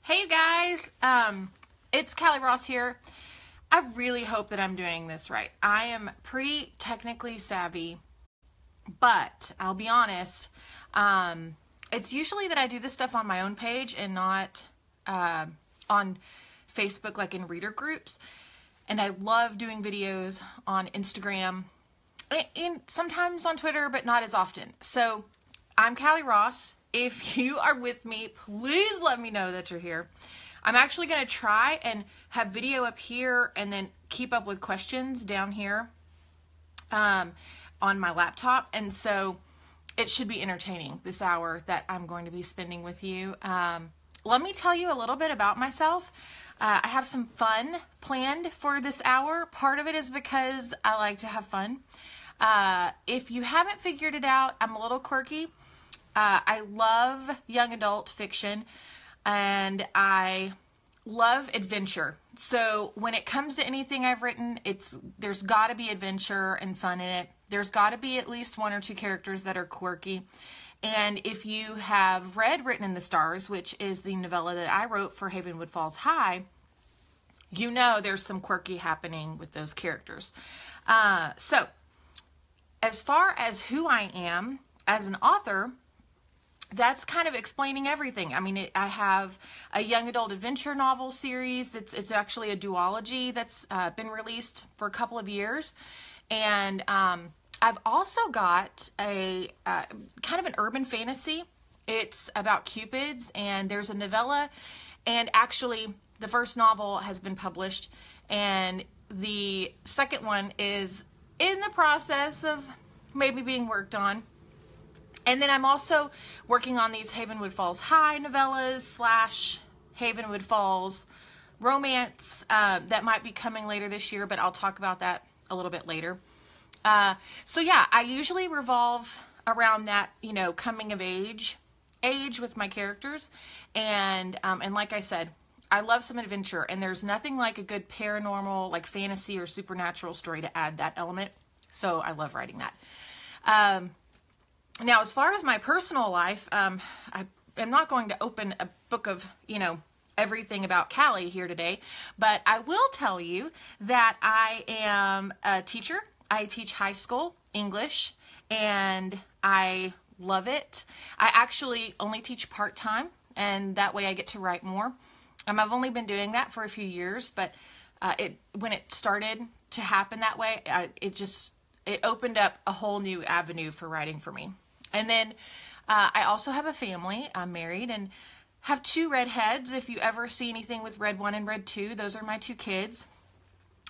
Hey you guys, it's Kallie Ross here. I really hope that I'm doing this right. I am pretty technically savvy, but I'll be honest, it's usually that I do this stuff on my own page and not on Facebook, like in reader groups. And I love doing videos on Instagram and sometimes on Twitter, but not as often. So I'm Kallie Ross. If you are with me, please let me know that you're here. I'm actually going to try and have video up here and then keep up with questions down here on my laptop. And so it should be entertaining this hour that I'm going to be spending with you. Let me tell you a little bit about myself. I have some fun planned for this hour. Part of it is because I like to have fun. If you haven't figured it out, I'm a little quirky. I love young adult fiction and I love adventure. So when it comes to anything I've written, there's got to be adventure and fun in it. There's got to be at least one or two characters that are quirky. And if you have read Written in the Stars, which is the novella that I wrote for Havenwood Falls High, you know there's some quirky happening with those characters. So as far as who I am as an author, that's kind of explaining everything. I mean, I have a young adult adventure novel series. It's actually a duology that's been released for a couple of years. And I've also got a kind of an urban fantasy. It's about cupids, and there's a novella. And actually, the first novel has been published, and the second one is in the process of maybe being worked on. And then I'm also working on these Havenwood Falls High novellas / Havenwood Falls romance that might be coming later this year, but I'll talk about that a little bit later. So yeah, I usually revolve around that, coming of age with my characters. And like I said, I love some adventure, and there's nothing like a good paranormal, like fantasy or supernatural story to add that element. So I love writing that. Now, as far as my personal life, I am not going to open a book of, everything about Callie here today, but I will tell you that I am a teacher. I teach high school English, and I love it. I actually only teach part-time, and that way I get to write more. I've only been doing that for a few years, but when it started to happen that way, it opened up a whole new avenue for writing for me. And then I also have a family. I'm married and have 2 redheads. If you ever see anything with Red 1 and Red 2, those are my 2 kids.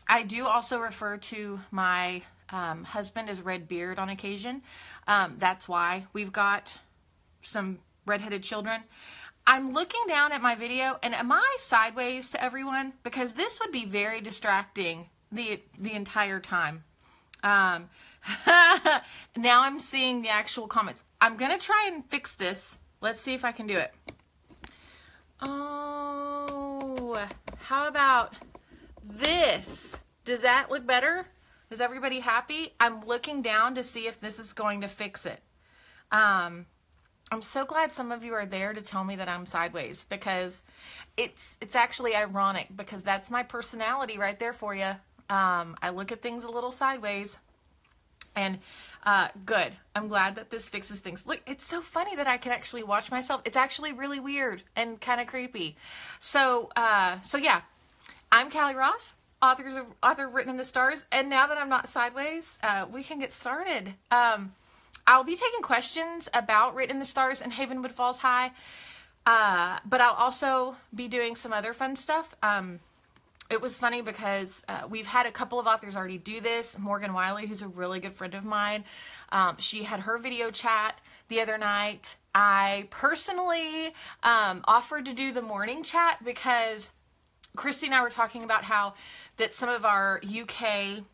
I do also refer to my husband as Red Beard on occasion. That's why we've got some redheaded children. I'm looking down at my video, and am I sideways to everyone? Because this would be very distracting the entire time. Now I'm seeing the actual comments. I'm going to try and fix this. Let's see if I can do it. Oh, how about this? Does that look better? Is everybody happy? I'm looking down to see if this is going to fix it. I'm so glad some of you are there to tell me that I'm sideways, because it's actually ironic, because that's my personality right there for you. I look at things a little sideways, and good. I'm glad that this fixes things. Look, it's so funny that I can actually watch myself. It's actually really weird and kind of creepy. So yeah, I'm Kallie Ross, author of Written in the Stars, and now that I'm not sideways, we can get started. I'll be taking questions about Written in the Stars and Havenwood Falls High, but I'll also be doing some other fun stuff. It was funny because we've had a couple of authors already do this. Morgan Wiley, who's a really good friend of mine, she had her video chat the other night. I personally offered to do the morning chat because Christy and I were talking about how that some of our UK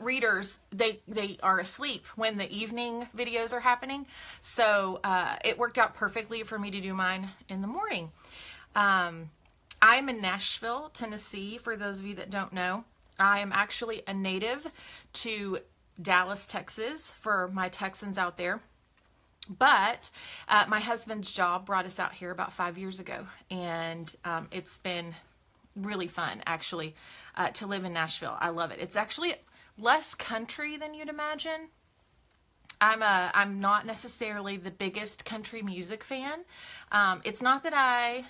readers, they are asleep when the evening videos are happening. So it worked out perfectly for me to do mine in the morning. I'm in Nashville, Tennessee, for those of you that don't know. I am actually a native to Dallas, Texas, for my Texans out there. But my husband's job brought us out here about 5 years ago, and it's been really fun, actually, to live in Nashville. I love it. It's actually less country than you'd imagine. I'm not necessarily the biggest country music fan. It's not that I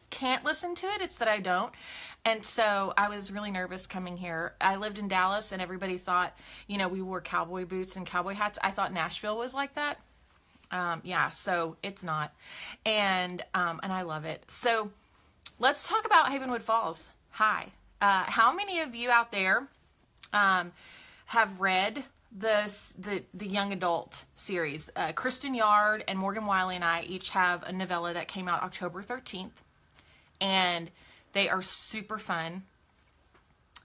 can't listen to it, it's that I don't. And so I was really nervous coming here. I lived in Dallas, and everybody thought, we wore cowboy boots and cowboy hats. I thought Nashville was like that. Yeah, so it's not. And I love it. So let's talk about Havenwood Falls High. How many of you out there have read the young adult series? Kristen Yard and Morgan Wiley and I each have a novella that came out October 13th, and they are super fun.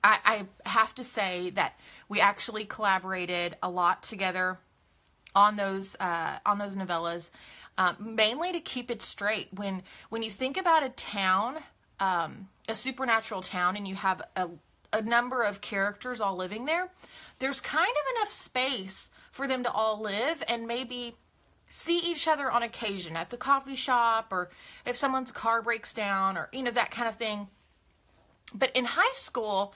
I have to say that we actually collaborated a lot together on those novellas, mainly to keep it straight. When you think about a town, a supernatural town, and you have a number of characters all living there, there's kind of enough space for them to all live and maybe see each other on occasion at the coffee shop, or if someone's car breaks down, or that kind of thing. But in high school,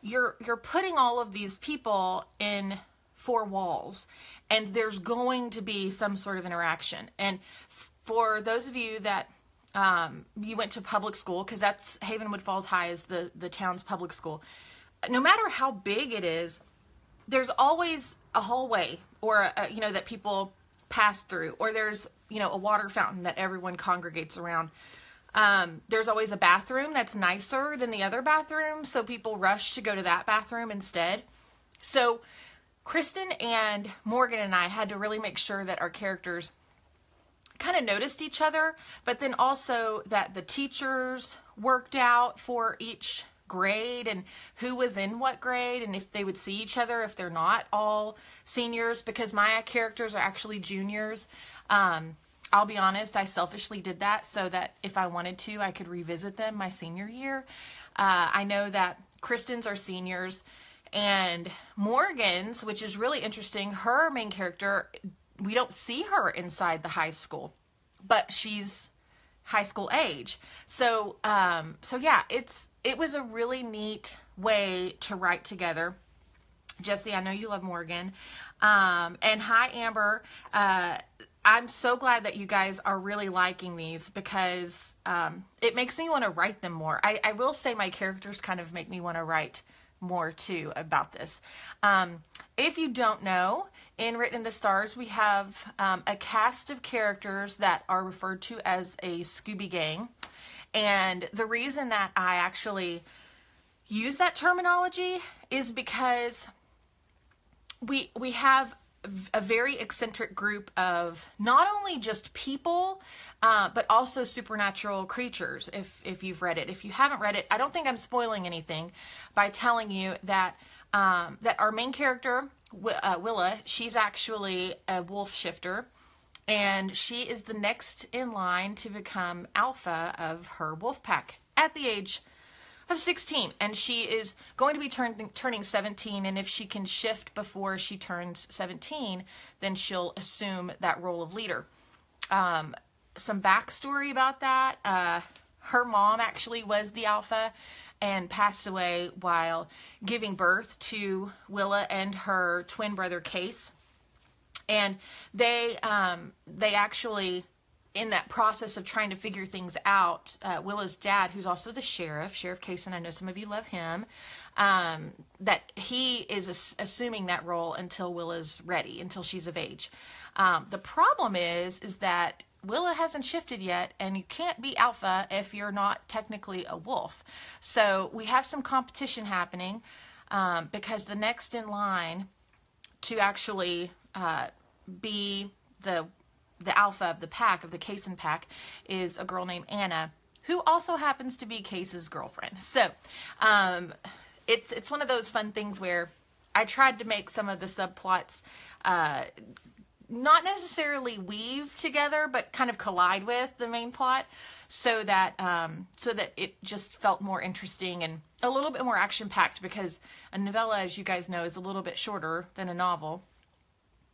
you're putting all of these people in four walls, and there's going to be some sort of interaction. And for those of you that you went to public school, because that's Havenwood Falls High is the town's public school, no matter how big it is, there's always a hallway or that people pass through, or there's a water fountain that everyone congregates around. There's always a bathroom that's nicer than the other bathroom, so people rush to go to that bathroom instead. So Kristen and Morgan and I had to really make sure that our characters kind of noticed each other, but then also that the teachers worked out for each grade and who was in what grade, and if they would see each other if they're not all seniors, because my characters are actually juniors. I'll be honest, I selfishly did that so that if I wanted to, I could revisit them my senior year. I know that Kristen's are seniors, and Morgan's, which is really interesting, her main character, we don't see her inside the high school, but she's high school age. So yeah, it was a really neat way to write together. Jesse, I know you love Morgan. And hi, Amber. I'm so glad that you guys are really liking these, because it makes me want to write them more. I will say my characters kind of make me want to write more too about this. If you don't know, in Written in the Stars, we have a cast of characters that are referred to as a Scooby Gang. And the reason that I actually use that terminology is because we have a very eccentric group of not only just people, but also supernatural creatures, if you've read it. If you haven't read it, I don't think I'm spoiling anything by telling you that that our main character, Willa, she's actually a wolf shifter, and she is the next in line to become alpha of her wolf pack at the age of 16, and she is going to be turning 17, and if she can shift before she turns 17, then she'll assume that role of leader. Some backstory about that, her mom actually was the alpha and passed away while giving birth to Willa and her twin brother Case, and they actually, in that process of trying to figure things out, Willa's dad, who's also the Sheriff Kaysen, I know some of you love him, that he is assuming that role until Willa's ready, until she's of age. The problem is that Willa hasn't shifted yet, and you can't be alpha if you're not technically a wolf. So we have some competition happening, because the next in line to actually be the alpha of the pack, of the Kaysen pack, is a girl named Anna, who also happens to be Case's girlfriend. So it's one of those fun things where I tried to make some of the subplots not necessarily weave together, but kind of collide with the main plot, so that it just felt more interesting and a little bit more action-packed, because a novella, as you guys know, is a little bit shorter than a novel.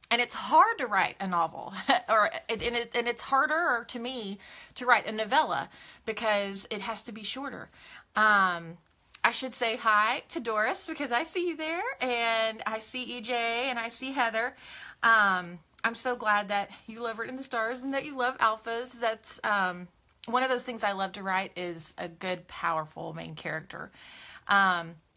And it's hard to write a novel, and it's harder to me to write a novella because it has to be shorter. I should say hi to Doris because I see you there, and I see EJ, and I see Heather. I'm so glad that you love Written in the Stars and that you love alphas. That's one of those things I love to write is a good, powerful main character.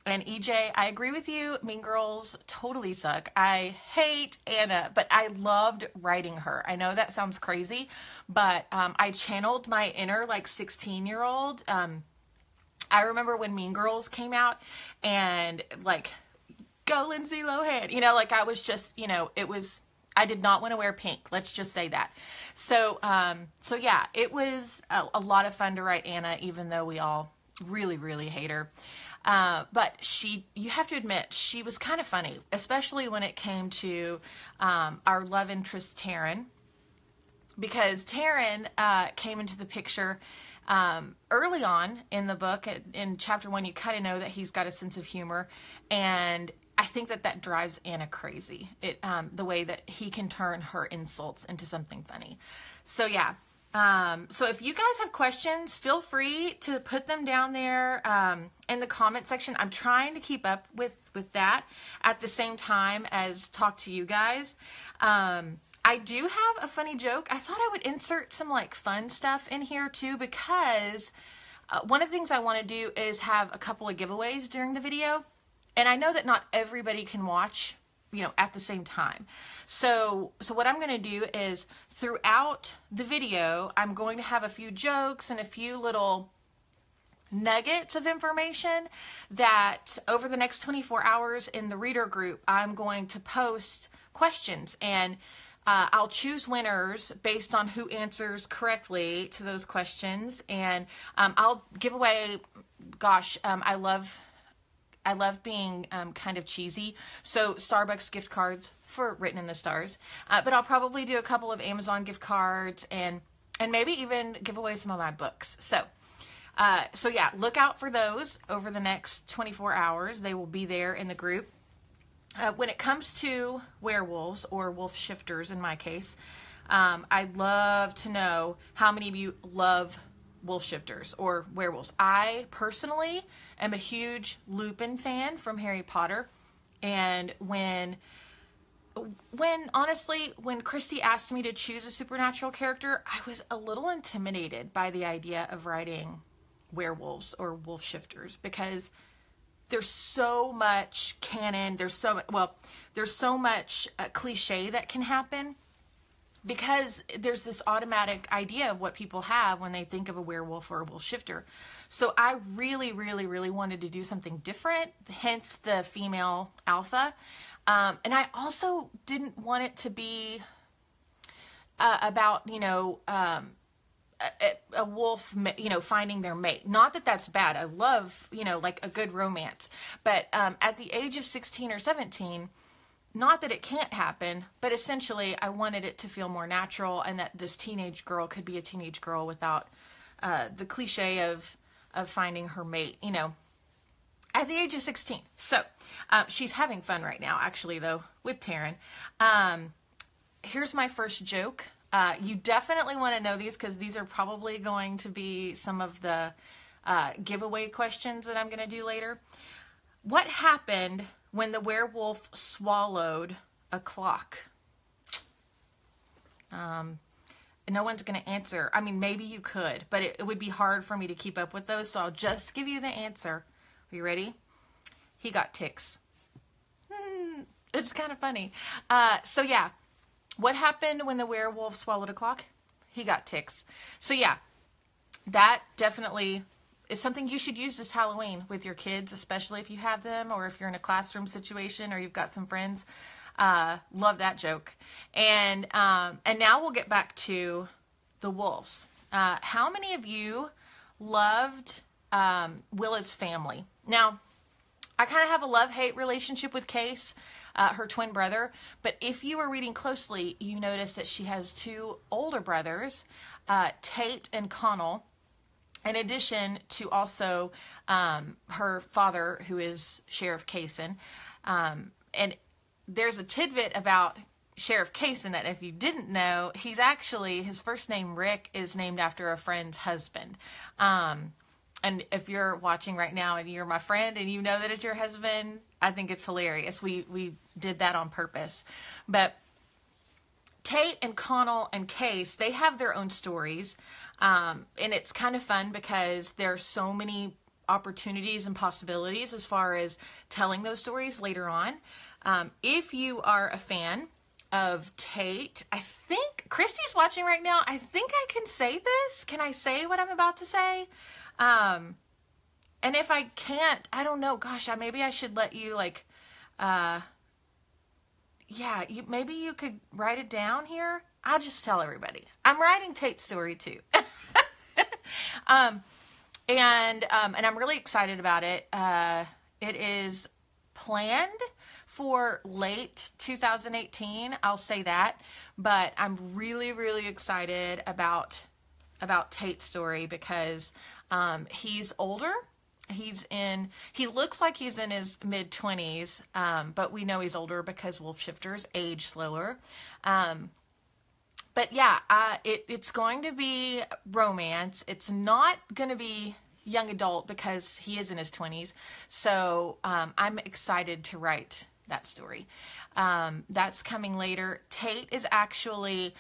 And EJ, I agree with you. Mean Girls totally suck. I hate Anna, but I loved writing her. I know that sounds crazy, but I channeled my inner like 16-year-old. I remember when Mean Girls came out and like, go Lindsay Lohan, you know, like I was just, you know, I did not want to wear pink. Let's just say that. So yeah, it was a lot of fun to write Anna, even though we all really, really hate her. But you have to admit, she was kind of funny, especially when it came to our love interest, Taran, because Taran came into the picture early on in the book. In chapter 1, you kind of know that he's got a sense of humor, and I think that drives Anna crazy. The way that he can turn her insults into something funny. So yeah. So if you guys have questions, feel free to put them down there in the comment section. I'm trying to keep up with that at the same time as talk to you guys. I do have a funny joke. I thought I would insert some like fun stuff in here too, because one of the things I want to do is have a couple of giveaways during the video. And I know that not everybody can watch, you know, at the same time. So what I'm going to do is throughout the video, I'm going to have a few jokes and a few little nuggets of information that over the next 24 hours in the reader group, I'm going to post questions, and I'll choose winners based on who answers correctly to those questions. And I'll give away, gosh, I love being kind of cheesy, so Starbucks gift cards for Written in the Stars, but I'll probably do a couple of Amazon gift cards and maybe even give away some of my books. So yeah, look out for those over the next 24 hours. They will be there in the group. When it comes to werewolves, or wolf shifters in my case, I'd love to know how many of you love wolf shifters or werewolves. I personally am a huge Lupin fan from Harry Potter, and when honestly, when Christy asked me to choose a supernatural character, I was a little intimidated by the idea of writing werewolves or wolf shifters, because there's so much canon, there's so much cliche that can happen, because there's this automatic idea of what people have when they think of a werewolf or a wolf shifter. So I really, really, really wanted to do something different, hence the female alpha. And I also didn't want it to be about, you know, a wolf, you know, finding their mate. Not that that's bad. I love, you know, like a good romance. But at the age of 16 or 17, not that it can't happen, but essentially I wanted it to feel more natural, and that this teenage girl could be a teenage girl without the cliche of finding her mate, you know, at the age of 16. So she's having fun right now, actually, though, with Taran. Here's my first joke. You definitely want to know these, because these are probably going to be some of the giveaway questions that I'm going to do later. What happened when the werewolf swallowed a clock? No one's going to answer. I mean, maybe you could, but it would be hard for me to keep up with those, so I'll just give you the answer. Are you ready? He got ticks. It's kind of funny. So yeah, what happened when the werewolf swallowed a clock? He got ticks. So yeah, that definitely is something you should use this Halloween with your kids, especially if you have them, or if you're in a classroom situation, or you've got some friends. Love that joke. And now we'll get back to the wolves. How many of you loved Willa's family? Now, I kind of have a love-hate relationship with Case, her twin brother, but if you were reading closely, you notice that she has two older brothers, Tate and Connell, in addition to also her father, who is Sheriff Kaysen. And there's a tidbit about Sheriff Kaysen, that if you didn't know, he's actually, his first name, Rick, is named after a friend's husband. And if you're watching right now and you're my friend and you know that it's your husband, I think it's hilarious. We did that on purpose. But Tate and Connell and Case, they have their own stories. And it's kind of fun because there are so many opportunities and possibilities as far as telling those stories later on. If you are a fan of Tate, I think Christy's watching right now. I think I can say this. Can I say what I'm about to say? And if I can't, I don't know. Gosh, maybe I should let you maybe you could write it down here. I'll just tell everybody. I'm writing Tate's story too. And I'm really excited about it. It is planned for late 2018. I'll say that, but I'm really, really excited about Tate's story because he's older. He looks like he's in his mid-20s, but we know he's older because wolf shifters age slower. But yeah, it's going to be romance. It's not going to be young adult because he is in his 20s. So I'm excited to write that story. That's coming later. Tate is actually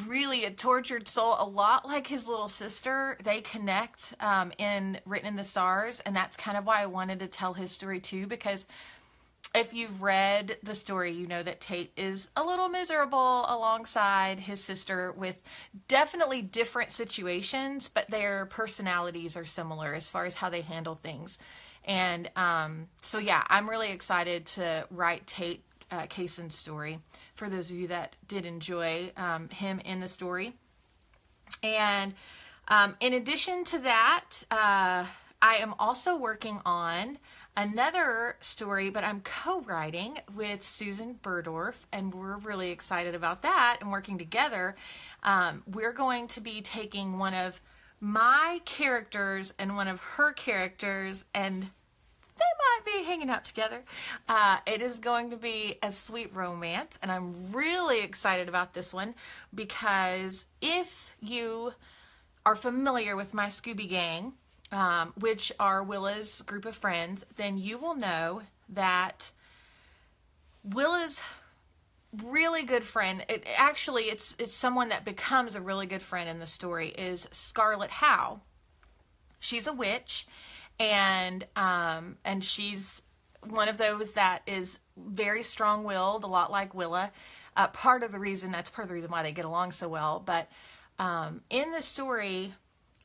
really a tortured soul, a lot like his little sister. They connect in Written in the Stars, and that's kind of why I wanted to tell his story too, because if you've read the story, you know that Tate is a little miserable alongside his sister with definitely different situations, but their personalities are similar as far as how they handle things. And so yeah, I'm really excited to write Tate Kaysen's story for those of you that did enjoy him in the story. And in addition to that, I am also working on another story, but I'm co-writing with Susan Burdorf, and we're really excited about that and working together. We're going to be taking one of my characters and one of her characters, and they might be hanging out together. It is going to be a sweet romance, and I'm really excited about this one because if you are familiar with my Scooby Gang, which are Willa's group of friends, then you will know that Willa's really good friend, it's someone that becomes a really good friend in the story, is Scarlet Howe. She's a witch, and she's one of those that is very strong-willed, a lot like Willa. Part of the reason why they get along so well. But in the story,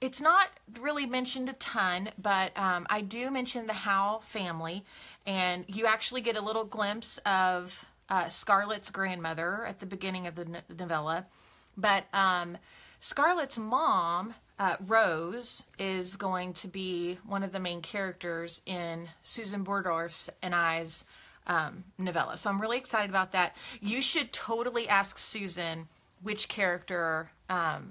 it's not really mentioned a ton, but I do mention the Howe family, and you actually get a little glimpse of Scarlet's grandmother at the beginning of the novella. But Scarlet's mom, Rose, is going to be one of the main characters in Susan Burdorf's and I's novella. So I'm really excited about that. You should totally ask Susan which character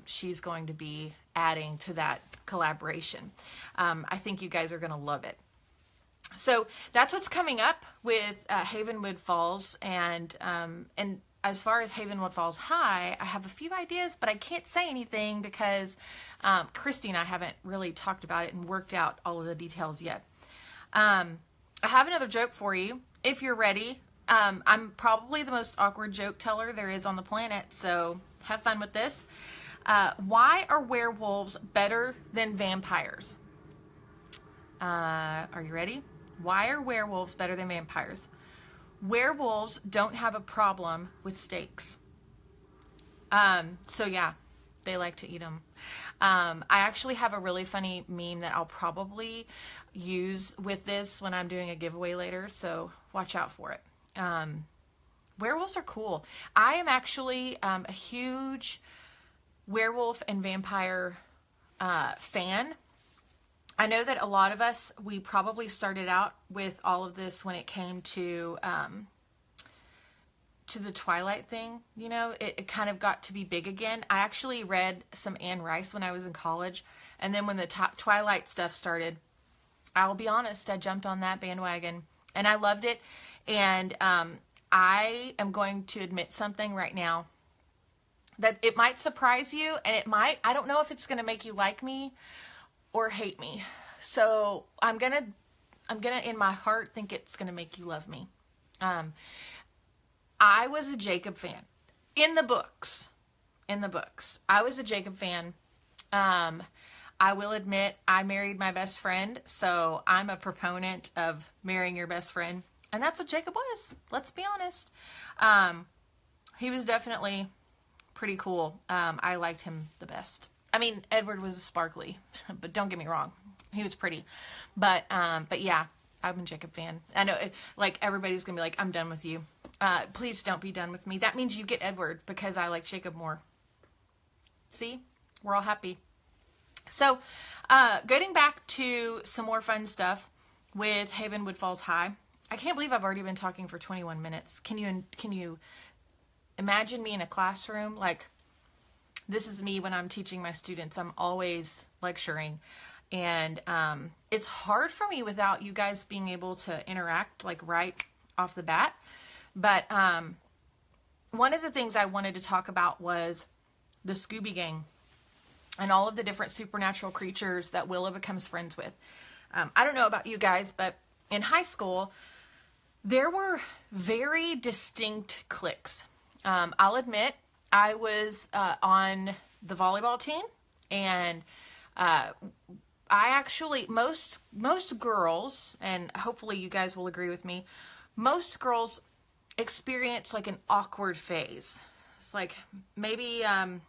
she's going to be adding to that collaboration. I think you guys are going to love it. So that's what's coming up with Havenwood Falls, and as far as Havenwood Falls High, I have a few ideas, but I can't say anything because Christy and I haven't really talked about it and worked out all of the details yet. I have another joke for you if you're ready. I'm probably the most awkward joke teller there is on the planet, so have fun with this. Why are werewolves better than vampires? Are you ready? Why are werewolves better than vampires? Werewolves don't have a problem with steaks. So yeah, they like to eat them. I actually have a really funny meme that I'll probably use with this when I'm doing a giveaway later, so watch out for it. Werewolves are cool. I am actually a huge werewolf and vampire fan. I know that a lot of us, we probably started out with all of this when it came to the Twilight thing. You know, it kind of got to be big again. I actually read some Anne Rice when I was in college, and then when the Twilight stuff started, I'll be honest, I jumped on that bandwagon, and I loved it. And I am going to admit something right now that it might surprise you, and I don't know if it's going to make you like me or hate me. So I'm going to in my heart think it's going to make you love me. I was a Jacob fan in the books. I was a Jacob fan. I will admit I married my best friend, so I'm a proponent of marrying your best friend. And that's what Jacob was. Let's be honest. He was definitely pretty cool. I liked him the best. I mean, Edward was sparkly, but don't get me wrong. He was pretty. But yeah, I'm a Jacob fan. I know, like, everybody's going to be like, I'm done with you. Please don't be done with me. That means you get Edward because I like Jacob more. See? We're all happy. So, getting back to some more fun stuff with Havenwood Falls High. I can't believe I've already been talking for 21 minutes. Can you imagine me in a classroom? Like, this is me when I'm teaching my students. I'm always lecturing. And it's hard for me without you guys being able to interact, like, right off the bat. But one of the things I wanted to talk about was the Scooby Gang and all of the different supernatural creatures that Willa becomes friends with. I don't know about you guys, but in high school, there were very distinct cliques. I'll admit, I was on the volleyball team, and I actually, most girls, and hopefully you guys will agree with me, most girls experience like an awkward phase. It's like maybe 11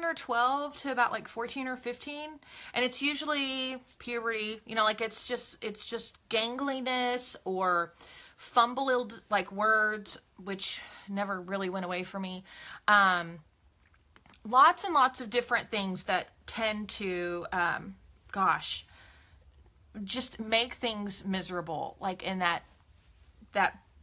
or 12 to about like 14 or 15. And it's usually puberty, you know, like it's just gangliness or fumbled like words, which never really went away for me. Lots and lots of different things that tend to, just make things miserable, like in that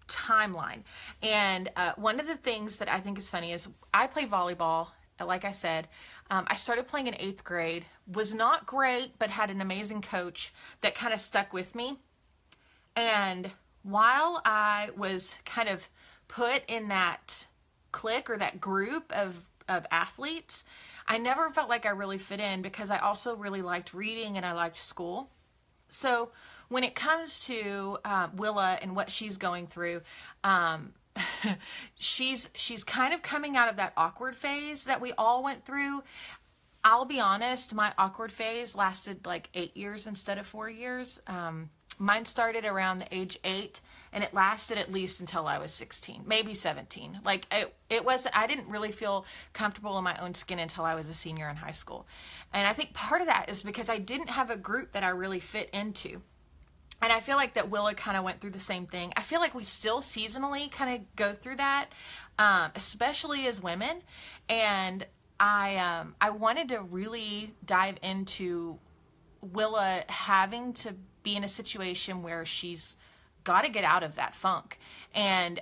timeline. And one of the things that I think is funny is I play volleyball. Like I said, I started playing in 8th grade, was not great, but had an amazing coach that kind of stuck with me. And while I was kind of put in that clique or that group of athletes, I never felt like I really fit in because I also really liked reading and I liked school. So when it comes to Willa and what she's going through, she's kind of coming out of that awkward phase that we all went through. I'll be honest, my awkward phase lasted like 8 years instead of 4 years. Mine started around the age 8, and it lasted at least until I was 16, maybe 17. Like I didn't really feel comfortable in my own skin until I was a senior in high school. And I think part of that is because I didn't have a group that I really fit into. And I feel like that Willa kind of went through the same thing. I feel like we still seasonally kind of go through that, especially as women. And I wanted to really dive into Willa having to be in a situation where she's got to get out of that funk. And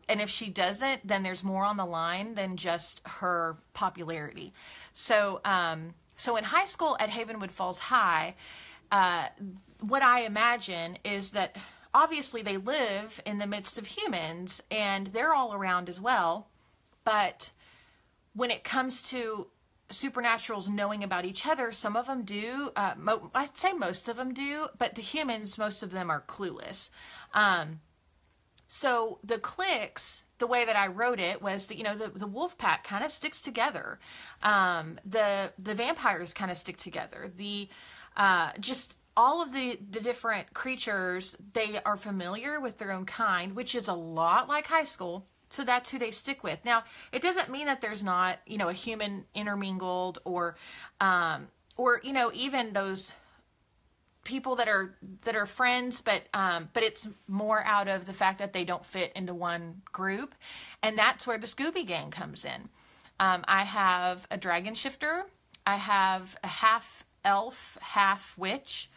if she doesn't, then there's more on the line than just her popularity. So in high school at Havenwood Falls High, what I imagine is that obviously they live in the midst of humans and they're all around as well. But when it comes to supernaturals knowing about each other, some of them do. I'd say most of them do, but the humans, most of them are clueless. So the cliques, the way that I wrote it was that, the wolf pack kind of sticks together. The vampires kind of stick together. Just all of the different creatures, they are familiar with their own kind, which is a lot like high school. So that's who they stick with. Now, it doesn't mean that there's not, a human intermingled or even those people that are friends, but it's more out of the fact that they don't fit into one group. And that's where the Scooby Gang comes in. I have a dragon shifter. I have a half elf, half witch.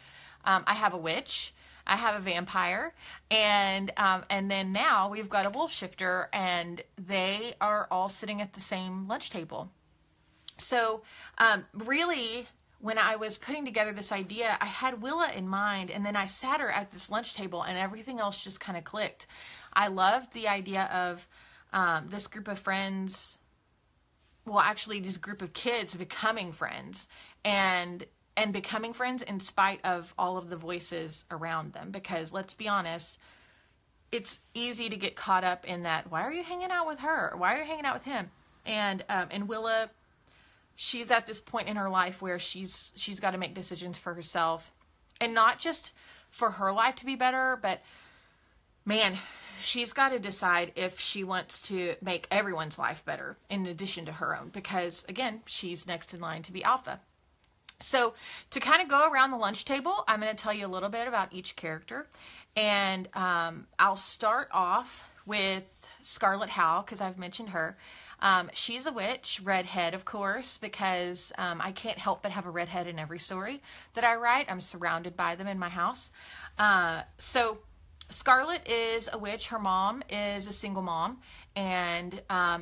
I have a witch. I have a vampire, and then now we've got a wolf shifter, and they are all sitting at the same lunch table. So really, when I was putting together this idea, I had Willa in mind, and then I sat her at this lunch table, and everything else just kind of clicked. I loved the idea of this group of friends, well, actually this group of kids becoming friends, and becoming friends in spite of all of the voices around them. Because let's be honest, it's easy to get caught up in that, why are you hanging out with her? Why are you hanging out with him? And Willa, she's at this point in her life where she's got to make decisions for herself, and not just for her life to be better, but man, she's got to decide if she wants to make everyone's life better in addition to her own, because again, she's next in line to be alpha. So to kind of go around the lunch table, I'm going to tell you a little bit about each character, and I'll start off with Scarlet Howe, because I've mentioned her. She's a witch, redhead, of course, because I can't help but have a redhead in every story that I write. I'm surrounded by them in my house. So Scarlet is a witch. Her mom is a single mom, and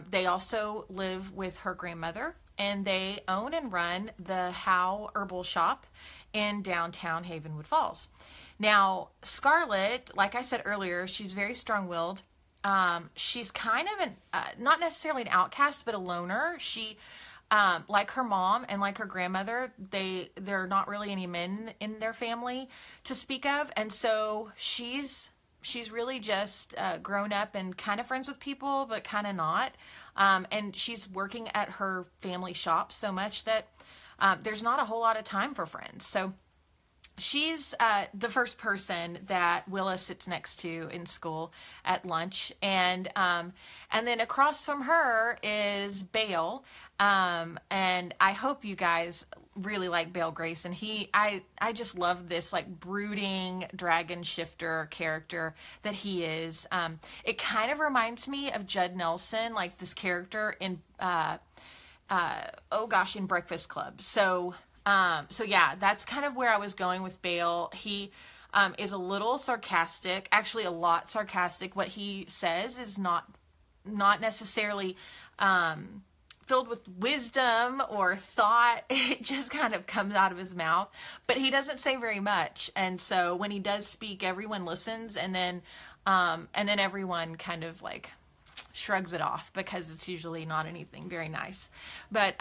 they also live with her grandmother, and they own and run the Howe Herbal Shop in downtown Havenwood Falls. Now, Scarlet, like I said earlier, she's very strong-willed. She's kind of not necessarily an outcast, but a loner. She, like her mom and like her grandmother, there are not really any men in their family to speak of. And so she's really just grown up and kind of friends with people, but kind of not. And she's working at her family shop so much that there's not a whole lot of time for friends. So she's the first person that Willa sits next to in school at lunch, and then across from her is Bale, and I hope you guys really like Bale Grayson. I just love this like brooding dragon shifter character that he is. It kind of reminds me of Judd Nelson, like this character in in Breakfast Club. So yeah, that's kind of where I was going with Bale. He is a little sarcastic, actually a lot sarcastic. What he says is not necessarily filled with wisdom or thought. It just kind of comes out of his mouth, but he doesn't say very much. And so when he does speak, everyone listens, and then everyone kind of like shrugs it off, because it's usually not anything very nice. But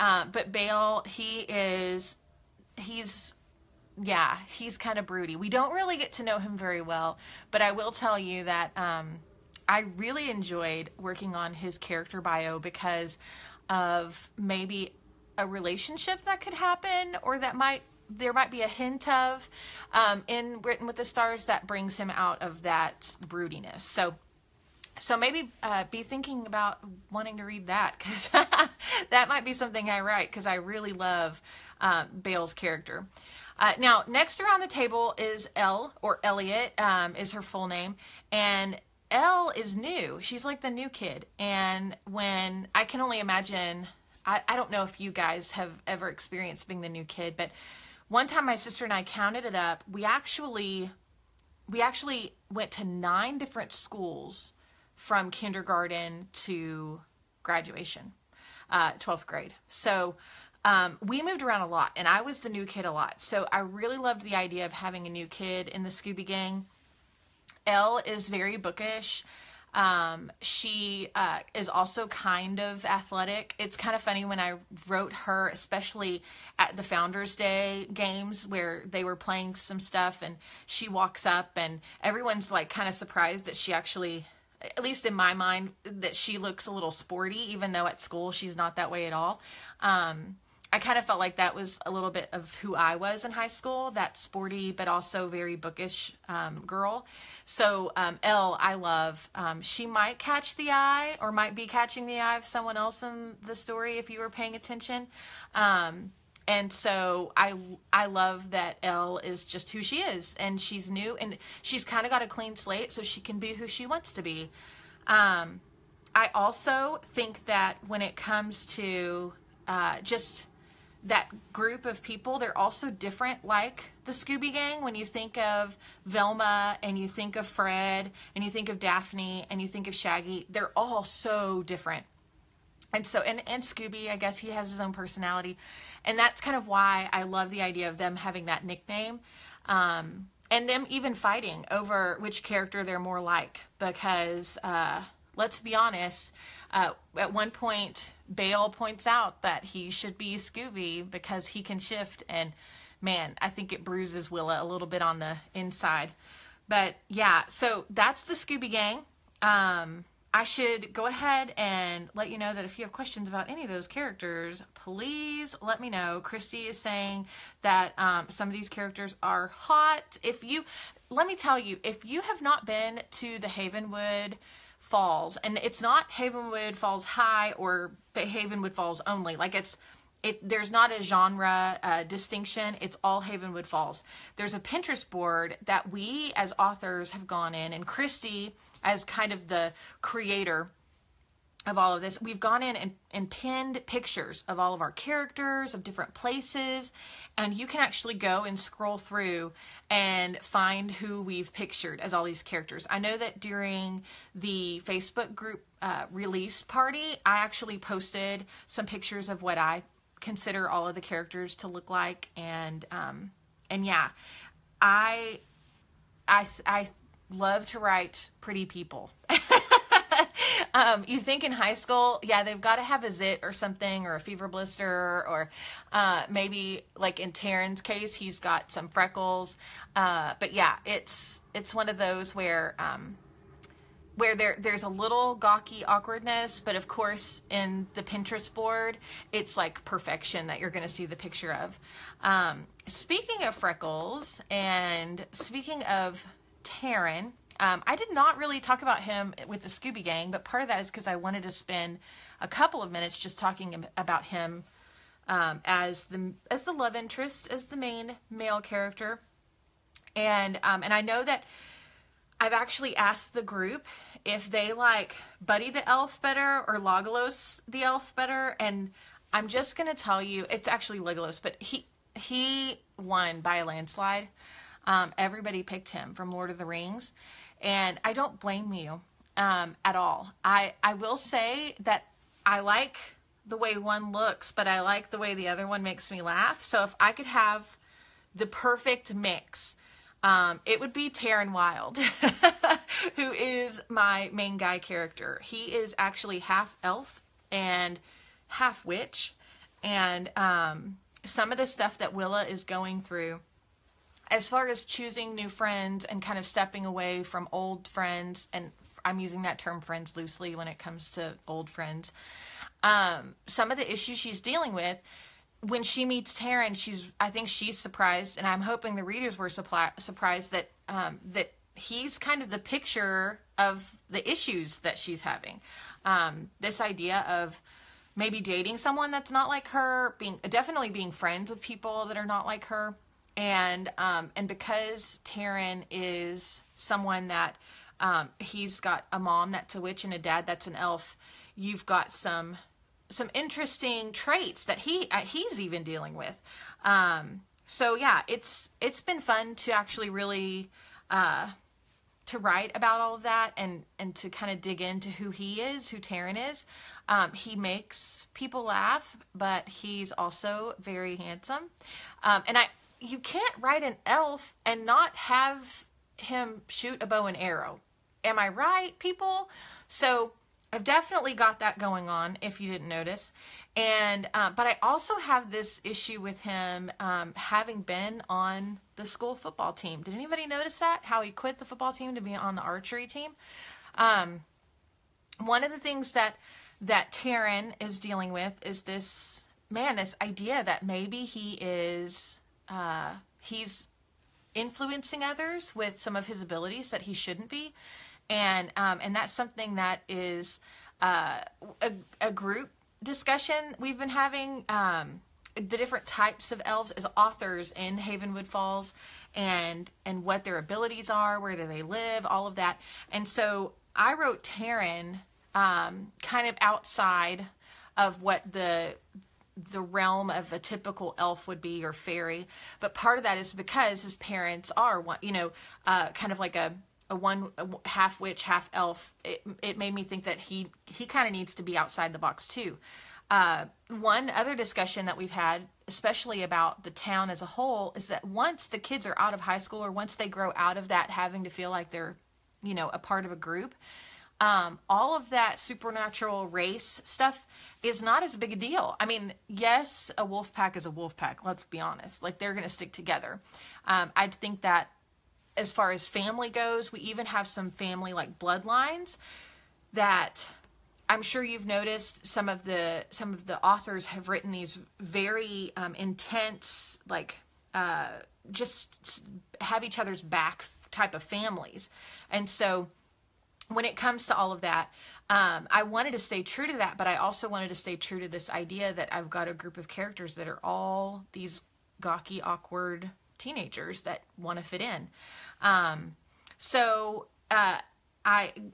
Bale, he's kind of broody. We don't really get to know him very well, but I will tell you that I really enjoyed working on his character bio because of maybe a relationship that could happen, or there might be a hint of in Written with the Stars that brings him out of that broodiness. So maybe be thinking about wanting to read that, because that might be something I write, because I really love Bale's character. Now, next around the table is Elle, or Elliot is her full name, and Elle is new. She's like the new kid, and when I can only imagine, I don't know if you guys have ever experienced being the new kid, but one time my sister and I counted it up. We actually went to 9 different schools from kindergarten to graduation, 12th grade. So we moved around a lot, and I was the new kid a lot. So I really loved the idea of having a new kid in the Scooby Gang. Elle is very bookish. She is also kind of athletic. It's kind of funny when I wrote her, especially at the Founders Day games where they were playing some stuff, and she walks up and everyone's like kind of surprised that she actually, at least in my mind, that she looks a little sporty, even though at school she's not that way at all. I kind of felt like that was a little bit of who I was in high school, that sporty but also very bookish girl. So Elle, I love. She might catch the eye, or might be catching the eye of someone else in the story if you were paying attention. And so I love that Elle is just who she is, and she's new, and she's kind of got a clean slate, so she can be who she wants to be. I also think that when it comes to just that group of people, they're also different, like the Scooby Gang. When you think of Velma, and you think of Fred, and you think of Daphne, and you think of Shaggy, they're all so different. And so, and Scooby, I guess he has his own personality. And that's kind of why I love the idea of them having that nickname. And them even fighting over which character they're more like. Because, let's be honest, at one point, Bale points out that he should be Scooby because he can shift. And man, I think it bruises Willa a little bit on the inside. But yeah, so that's the Scooby Gang. I should go ahead and let you know that if you have questions about any of those characters, please let me know. Christy is saying that some of these characters are hot. Let me tell you, if you have not been to the Havenwood Falls, and it's not Havenwood Falls High or Havenwood Falls only, like there's not a genre distinction. It's all Havenwood Falls. There's a Pinterest board that we as authors have gone in, and Christy, as kind of the creator of all of this, we've gone in and pinned pictures of all of our characters, of different places, and you can actually go and scroll through and find who we've pictured as all these characters. I know that during the Facebook group release party, I actually posted some pictures of what I consider all of the characters to look like, and yeah, I love to write pretty people. You think in high school, yeah, they've got to have a zit or something, or a fever blister, or maybe like in Taran's case, he's got some freckles. But yeah, it's one of those where there's a little gawky awkwardness, but of course in the Pinterest board, it's like perfection that you're going to see the picture of. Speaking of freckles, and speaking of Taran, I did not really talk about him with the Scooby Gang, but part of that is because I wanted to spend a couple of minutes just talking about him as the love interest, as the main male character. And I know that I've actually asked the group if they like Buddy the Elf better or Legolas the Elf better, and I'm just gonna tell you, it's actually Legolas, but he won by a landslide. Everybody picked him from Lord of the Rings, and I don't blame you at all. I will say that I like the way one looks, but I like the way the other one makes me laugh. So if I could have the perfect mix, it would be Taran Wilde, who is my main guy character. He is actually half elf and half witch, and some of the stuff that Willa is going through, as far as choosing new friends and kind of stepping away from old friends, and I'm using that term friends loosely when it comes to old friends, some of the issues she's dealing with, when she meets Taran, I think she's surprised, and I'm hoping the readers were surprised that that he's kind of the picture of the issues that she's having. This idea of maybe dating someone that's not like her, definitely being friends with people that are not like her. And because Taran is someone that, he's got a mom that's a witch and a dad that's an elf, you've got some interesting traits that he's even dealing with. So yeah, it's been fun to actually really, to write about all of that and to kind of dig into who he is, who Taran is. He makes people laugh, but he's also very handsome. You can't write an elf and not have him shoot a bow and arrow. Am I right, people? So I've definitely got that going on, if you didn't notice. And but I also have this issue with him having been on the school football team. Did anybody notice that? How he quit the football team to be on the archery team? One of the things that Taran is dealing with is this idea that maybe he's influencing others with some of his abilities that he shouldn't be. And that's something that is a group discussion we've been having, the different types of elves as authors in Havenwood Falls, and what their abilities are, where do they live, all of that. And so I wrote Taran kind of outside of what the realm of a typical elf would be, or fairy. But part of that is because his parents are, kind of like a half witch, half elf, it made me think that he kind of needs to be outside the box too. One other discussion that we've had, especially about the town as a whole, is that once the kids are out of high school, or once they grow out of that having to feel like they're, a part of a group, all of that supernatural race stuff is not as big a deal. I mean, yes, a wolf pack is a wolf pack. Let's be honest. Like, they're going to stick together. I think that as far as family goes, we even have some family like bloodlines that I'm sure you've noticed. Some of the authors have written these very intense, like just have each other's back type of families. And so when it comes to all of that, I wanted to stay true to that, but I also wanted to stay true to this idea that I've got a group of characters that are all these gawky, awkward teenagers that want to fit in.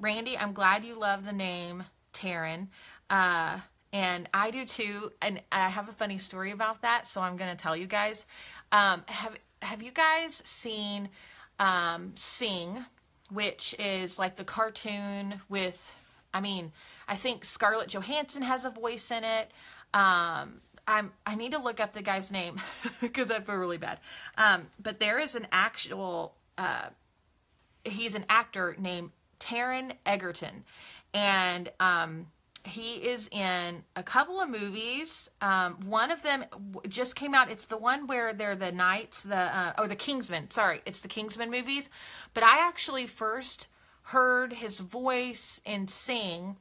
Randy, I'm glad you love the name Taran. And I do too. And I have a funny story about that, so I'm going to tell you guys. Have you guys seen Sing, which is like the cartoon with, I think Scarlett Johansson has a voice in it. I need to look up the guy's name because I feel really bad. But there is an actual, he's an actor named Taran Egerton. And he is in a couple of movies. One of them just came out. It's the one where they're the knights, the Kingsman. Sorry, it's the Kingsman movies. But I actually first heard his voice in Sing.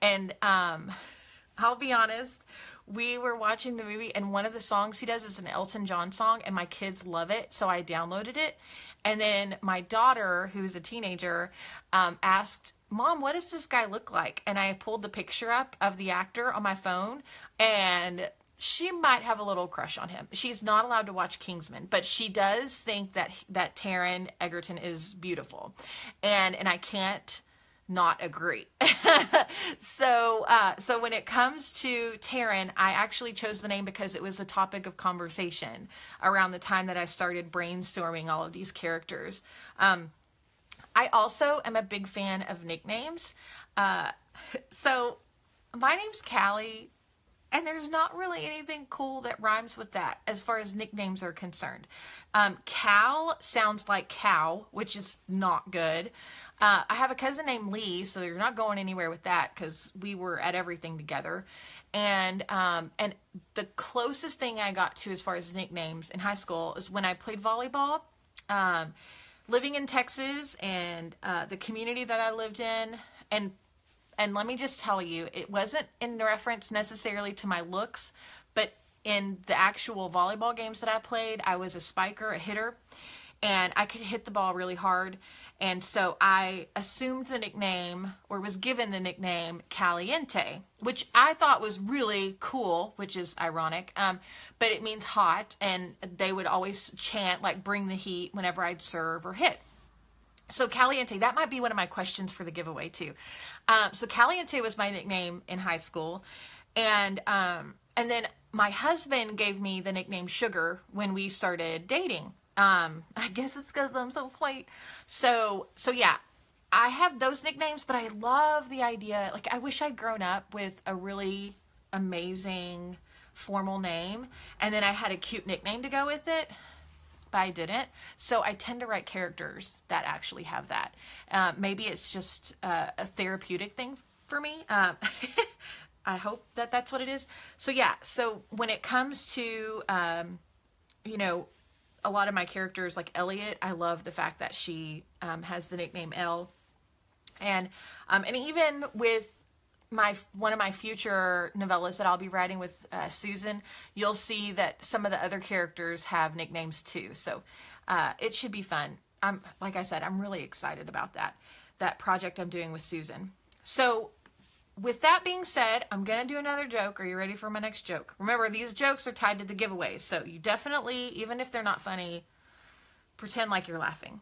And I'll be honest, we were watching the movie, and one of the songs he does is an Elton John song, and my kids love it, so I downloaded it. And then my daughter, who's a teenager, asked, "Mom, what does this guy look like?" And I pulled the picture up of the actor on my phone, and she might have a little crush on him. She's not allowed to watch Kingsman, but she does think that Taran Egerton is beautiful. And I can't not agree. So when it comes to Taran, I actually chose the name because it was a topic of conversation around the time that I started brainstorming all of these characters. I also am a big fan of nicknames. So my name's Callie, and there's not really anything cool that rhymes with that as far as nicknames are concerned. Cal sounds like cow, which is not good. I have a cousin named Lee, so you're not going anywhere with that because we were at everything together. And the closest thing I got to as far as nicknames in high school is when I played volleyball. Living in Texas and the community that I lived in, and let me just tell you, it wasn't in reference necessarily to my looks, but in the actual volleyball games that I played, I was a spiker, a hitter, and I could hit the ball really hard. And so I assumed the nickname, or was given the nickname, Caliente, which I thought was really cool, which is ironic, but it means hot, and they would always chant, like, bring the heat whenever I'd serve or hit. So Caliente, that might be one of my questions for the giveaway too. So Caliente was my nickname in high school, and then my husband gave me the nickname Sugar when we started dating. I guess it's because I'm so sweet. So yeah, I have those nicknames, but I love the idea. Like, I wish I'd grown up with a really amazing formal name, and then I had a cute nickname to go with it, but I didn't. So I tend to write characters that actually have that. Maybe it's just a therapeutic thing for me. I hope that that's what it is. So yeah, so when it comes to, a lot of my characters, like Elliot, I love the fact that she has the nickname Elle. And even with one of my future novellas that I'll be writing with Susan, you'll see that some of the other characters have nicknames too. So it should be fun. Like I said, I'm really excited about that project I'm doing with Susan. So with that being said, I'm going to do another joke. Are you ready for my next joke? Remember, these jokes are tied to the giveaways, so you definitely, even if they're not funny, pretend like you're laughing.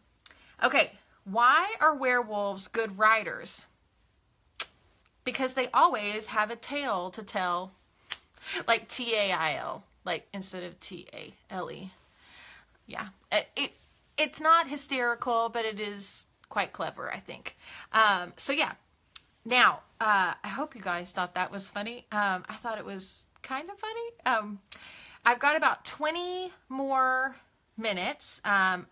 Okay, why are werewolves good riders? Because they always have a tale to tell. Like T-A-I-L, like instead of T-A-L-E. Yeah, it's not hysterical, but it is quite clever, I think. So yeah. Now, I hope you guys thought that was funny. I thought it was kind of funny. I've got about 20 more minutes. I'm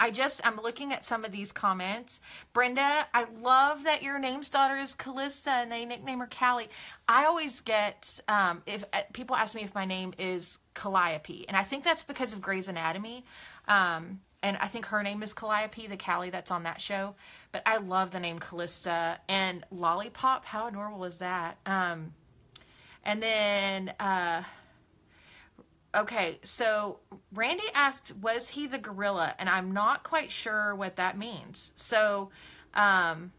looking at some of these comments. Brenda, I love that your name's daughter is Callista and they nickname her Callie. I always get, if people ask me if my name is Calliope, and I think that's because of Grey's Anatomy. And I think her name is Calliope, the Callie that's on that show. But I love the name Callista. And Lollipop, how adorable is that? And then, okay, so Randy asked, was he the gorilla? And I'm not quite sure what that means. So, I'm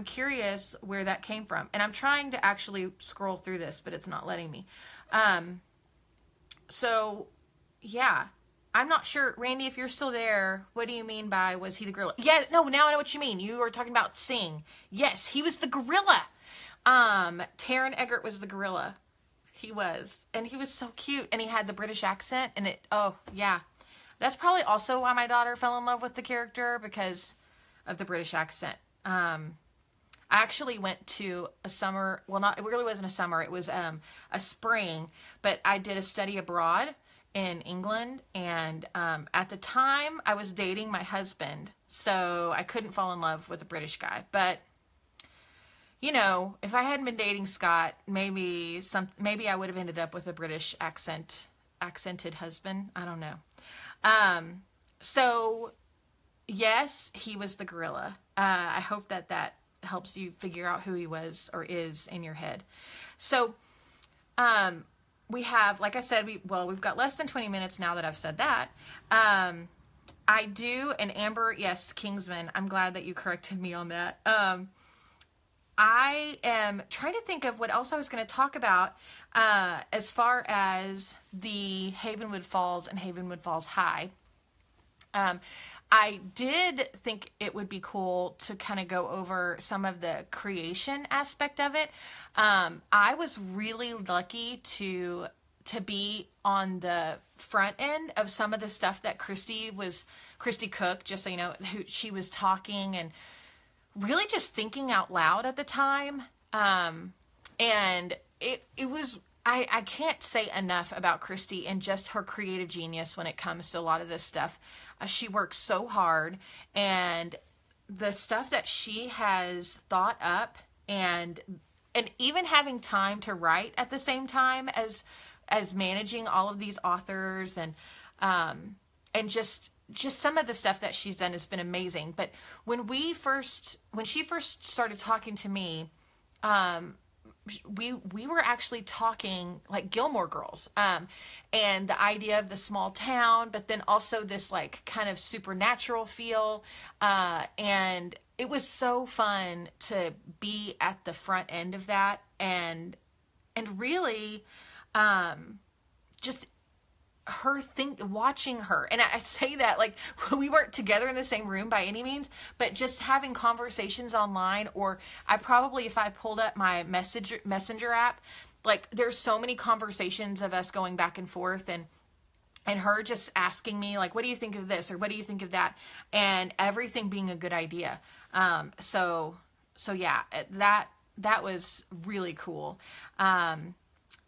curious where that came from. And I'm trying to actually scroll through this, but it's not letting me. So, yeah, I'm not sure. Randy, if you're still there, what do you mean by was he the gorilla? Yeah, no, now I know what you mean. You were talking about Sing. Yes, he was the gorilla. Taran Eggert was the gorilla. He was. And he was so cute. And he had the British accent. And oh, yeah. That's probably also why my daughter fell in love with the character, because of the British accent. I actually went to a summer, well, it really wasn't a summer, it was a spring, but I did a study abroad in England, and at the time I was dating my husband, so I couldn't fall in love with a British guy. But you know, if I hadn't been dating Scott, maybe I would have ended up with a British accented husband. I don't know. So yes, he was the gorilla. I hope that helps you figure out who he was or is in your head. So, we have, like I said, we've got less than 20 minutes now that I've said that. I do, and Amber, yes, Kingsman, I'm glad that you corrected me on that. I am trying to think of what else I was going to talk about, as far as the Havenwood Falls and Havenwood Falls High. I did think it would be cool to kind of go over some of the creation aspect of it. I was really lucky to be on the front end of some of the stuff that Christy Cook, just so you know, she was talking and really just thinking out loud at the time. And it was, I can't say enough about Christy and just her creative genius when it comes to a lot of this stuff. She works so hard, and the stuff that she has thought up, and even having time to write at the same time as managing all of these authors, and just some of the stuff that she's done has been amazing. But when she first started talking to me, we were actually talking like Gilmore Girls, and the idea of the small town, but then also this like kind of supernatural feel, and it was so fun to be at the front end of that, and really, just watching her. And I say that like we weren't together in the same room by any means, but just having conversations online, or if I pulled up my messenger app, like there's so many conversations of us going back and forth, and her just asking me like, what do you think of this? Or what do you think of that? And everything being a good idea. So yeah, that was really cool.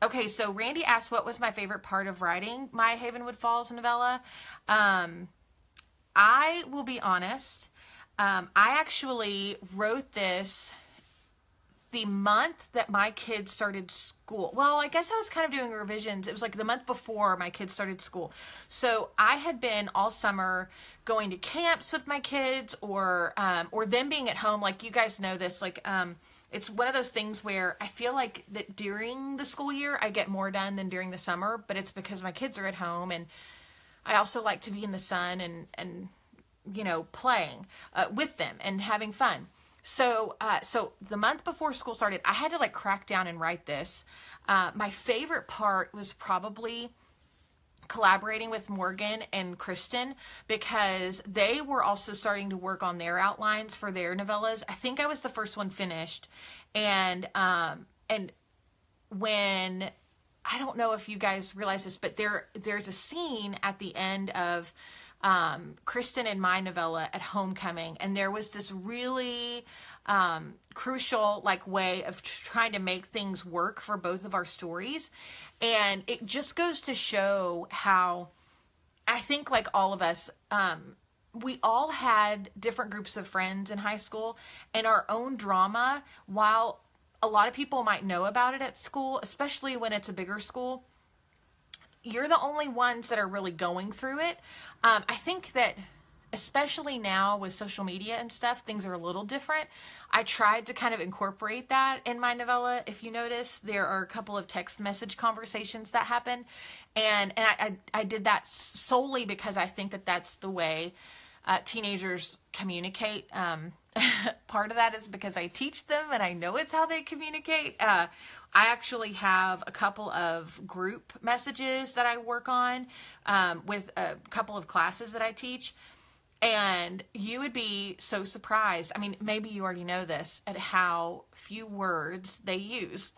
Okay, so Randy asked, what was my favorite part of writing my Havenwood Falls novella? I will be honest. I actually wrote this the month that my kids started school. Well, I guess I was kind of doing revisions. It was like the month before my kids started school. So I had been all summer going to camps with my kids, or them being at home. Like, you guys know this, like, it's one of those things where I feel like that during the school year, I get more done than during the summer, but it's because my kids are at home, and I also like to be in the sun and you know, playing with them and having fun. So the month before school started, I had to like crack down and write this. My favorite part was probably collaborating with Morgan and Kristen, because they were also starting to work on their outlines for their novellas. I think I was the first one finished. And when, I don't know if you guys realize this, but there's a scene at the end of Kristen and my novella at homecoming, and there was this really crucial like way of trying to make things work for both of our stories. And it just goes to show how I think, like all of us, we all had different groups of friends in high school and our own drama. While a lot of people might know about it at school, especially when it's a bigger school, you're the only ones that are really going through it. I think that especially now with social media and stuff, things are a little different. I tried to kind of incorporate that in my novella. If you notice, there are a couple of text message conversations that happen. And I did that solely because I think that that's the way teenagers communicate. Part of that is because I teach them and I know it's how they communicate. I actually have a couple of group messages that I work on with a couple of classes that I teach. And you would be so surprised. I mean, maybe you already know this, at how few words they use.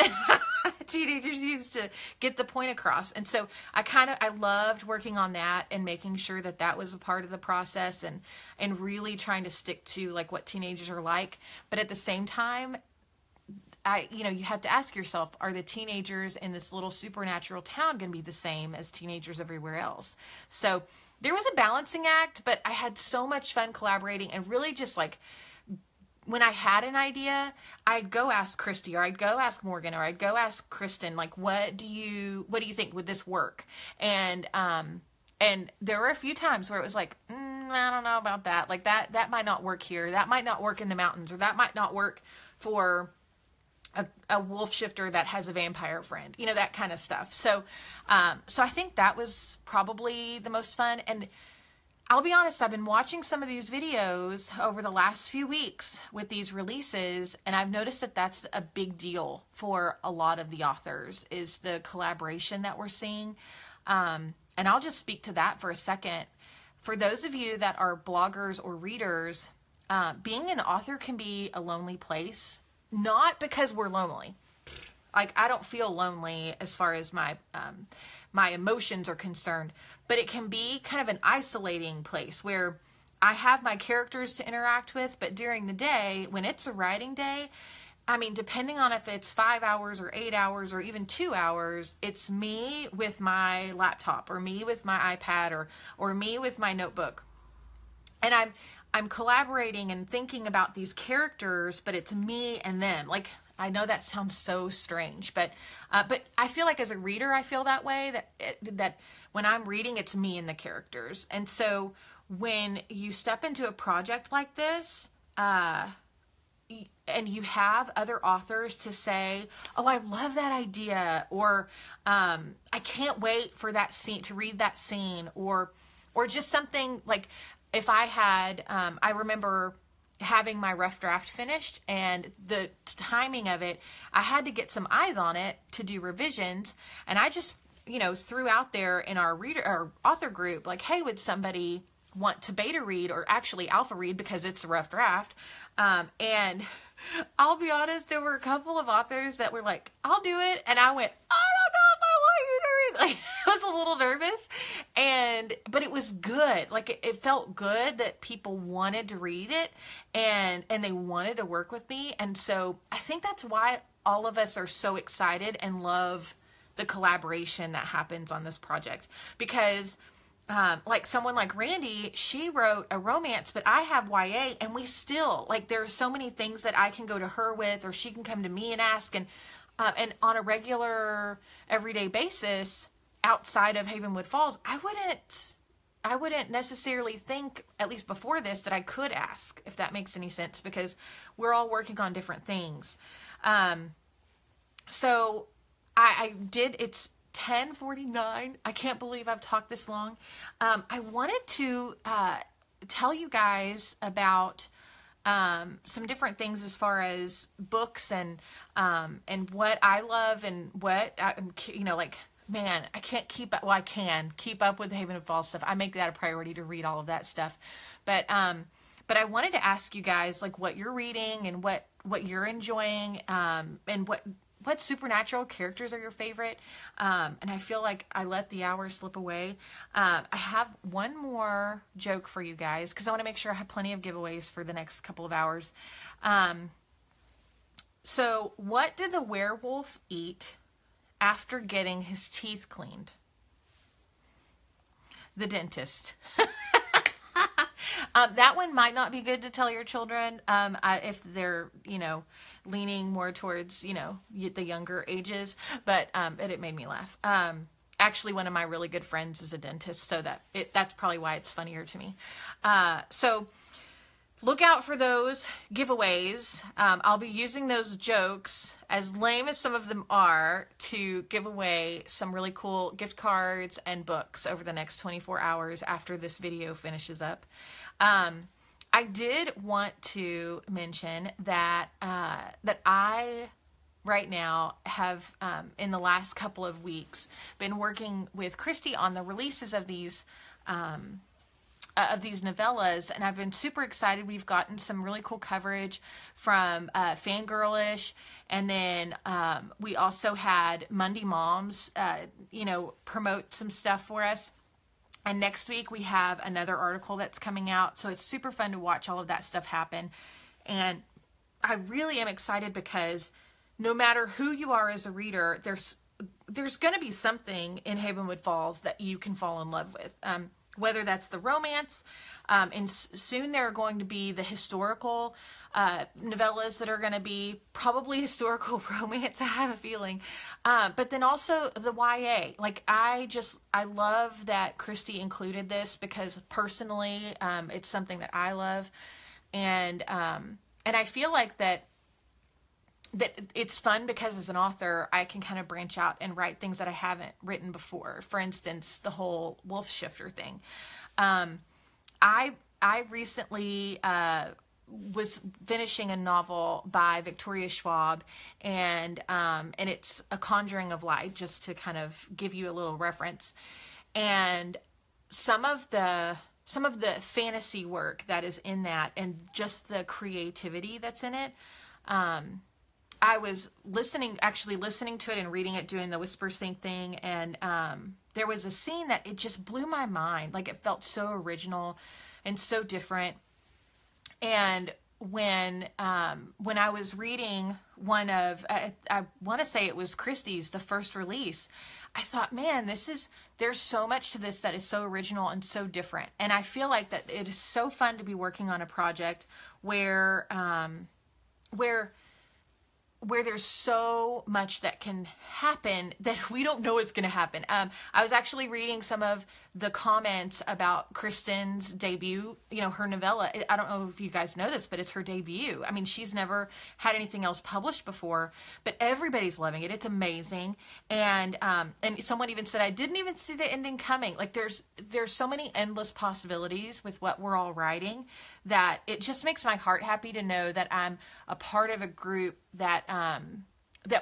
Teenagers use to get the point across. And so I loved working on that and making sure that that was a part of the process, and really trying to stick to like what teenagers are like. But at the same time, you have to ask yourself, are the teenagers in this little supernatural town going to be the same as teenagers everywhere else? So there was a balancing act, but I had so much fun collaborating, and really just like when I had an idea, I'd go ask Christy, or I'd go ask Morgan, or I'd go ask Kristen, like, what do you think, would this work? And there were a few times where it was like, I don't know about that. Like that might not work here. That might not work in the mountains, or that might not work for a wolf shifter that has a vampire friend, that kind of stuff. So I think that was probably the most fun. And I'll be honest, I've been watching some of these videos over the last few weeks with these releases, and I've noticed that that's a big deal for a lot of the authors, is the collaboration that we're seeing. And I'll just speak to that for a second. For those of you that are bloggers or readers, being an author can be a lonely place. Not because we're lonely. Like, I don't feel lonely as far as my emotions are concerned, but it can be kind of an isolating place where I have my characters to interact with, but during the day, when it's a writing day, I mean, depending on if it's 5 hours or 8 hours or even 2 hours, it's me with my laptop, or me with my iPad, or me with my notebook. And I'm collaborating and thinking about these characters, but it's me and them. Like, I know that sounds so strange, but I feel like as a reader, I feel that way, that when I'm reading, it's me and the characters. And so when you step into a project like this, and you have other authors to say, oh, I love that idea, or I can't wait for that scene, to read that scene, or just something like, if I had, I remember having my rough draft finished, and the timing of it, I had to get some eyes on it to do revisions, and I just, threw out there in our author group, like, hey, would somebody want to beta read, or actually alpha read, because it's a rough draft? And I'll be honest, there were a couple of authors that were like, I'll do it, and I went, I don't know if I want you to read. Like, I was a little nervous, but it was good. Like, it felt good that people wanted to read it, and they wanted to work with me. And so I think that's why all of us are so excited and love the collaboration that happens on this project. Because like someone like Randy, she wrote a romance, but I have YA, and we still, like, there are so many things that I can go to her with, or she can come to me and ask, and on a regular, everyday basis, outside of Havenwood Falls, I wouldn't necessarily think, at least before this, that I could ask, if that makes any sense, because we're all working on different things. So I did, it's 10:49. I can't believe I've talked this long. I wanted to tell you guys about some different things as far as books and what I love, and what like, man, I can't keep up. Well, I can keep up with the Havenwood Falls stuff. I make that a priority to read all of that stuff. But I wanted to ask you guys, like, what you're reading, and what you're enjoying, and what what supernatural characters are your favorite? And I feel like I let the hours slip away. I have one more joke for you guys, because I want to make sure I have plenty of giveaways for the next couple of hours. So what did the werewolf eat after getting his teeth cleaned? The dentist. That one might not be good to tell your children if they're, leaning more towards, the younger ages, but it made me laugh. Actually, one of my really good friends is a dentist, so that's probably why it's funnier to me. So look out for those giveaways. I'll be using those jokes, as lame as some of them are, to give away some really cool gift cards and books over the next 24 hours after this video finishes up. I did want to mention that that I right now have in the last couple of weeks been working with Christy on the releases of these novellas, and I've been super excited. We've gotten some really cool coverage from Fangirlish, and then we also had Monday Moms promote some stuff for us. And next week we have another article that's coming out, so it's super fun to watch all of that stuff happen. And I really am excited because no matter who you are as a reader, there's going to be something in Havenwood Falls that you can fall in love with. Whether that's the romance, and soon there are going to be the historical novellas that are going to be probably historical romance, I have a feeling. But then also the YA. Like, I love that Christy included this, because personally, it's something that I love. And I feel like that it's fun because as an author, I can kind of branch out and write things that I haven't written before. For instance, the whole wolf shifter thing. I recently was finishing a novel by Victoria Schwab, and it's A Conjuring of Light, just to kind of give you a little reference. And some of the fantasy work that is in that, and just the creativity that's in it, I was actually listening to it and reading it, doing the whisper sync thing, and there was a scene that it just blew my mind. Like, it felt so original and so different. And when I was reading one of, I want to say it was Christie's, the first release, I thought, man, there's so much to this that is so original and so different. And I feel like that it is so fun to be working on a project where there's so much that can happen that we don't know it's going to happen. I was actually reading some of the comments about Kristen's debut, her novella. I don't know if you guys know this, but it's her debut. I mean, she's never had anything else published before, but everybody's loving it. It's amazing. And someone even said, I didn't even see the ending coming. Like, there's so many endless possibilities with what we're all writing, that it just makes my heart happy to know that I'm a part of a group that